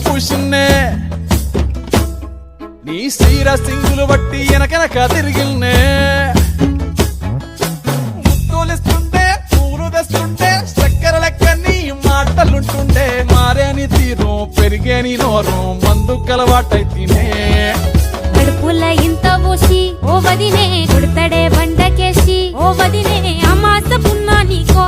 పూసిన్నే నీ సీర సింగులు బట్టి వెనకనక తిరిగిల్నే ముత్తులిస్తుంటే పూలు తెస్తుంటే చక్కెర లెక్క నీ మాటలుంటుండే మారేని తీరు పెరిగేని నోరు మందు కలవాటైతేనే కడుపుల ఇంత పోసి ఓ వదినే కొడతడే బండకేసి ఓ వదినే అమాస పున్నా నీకో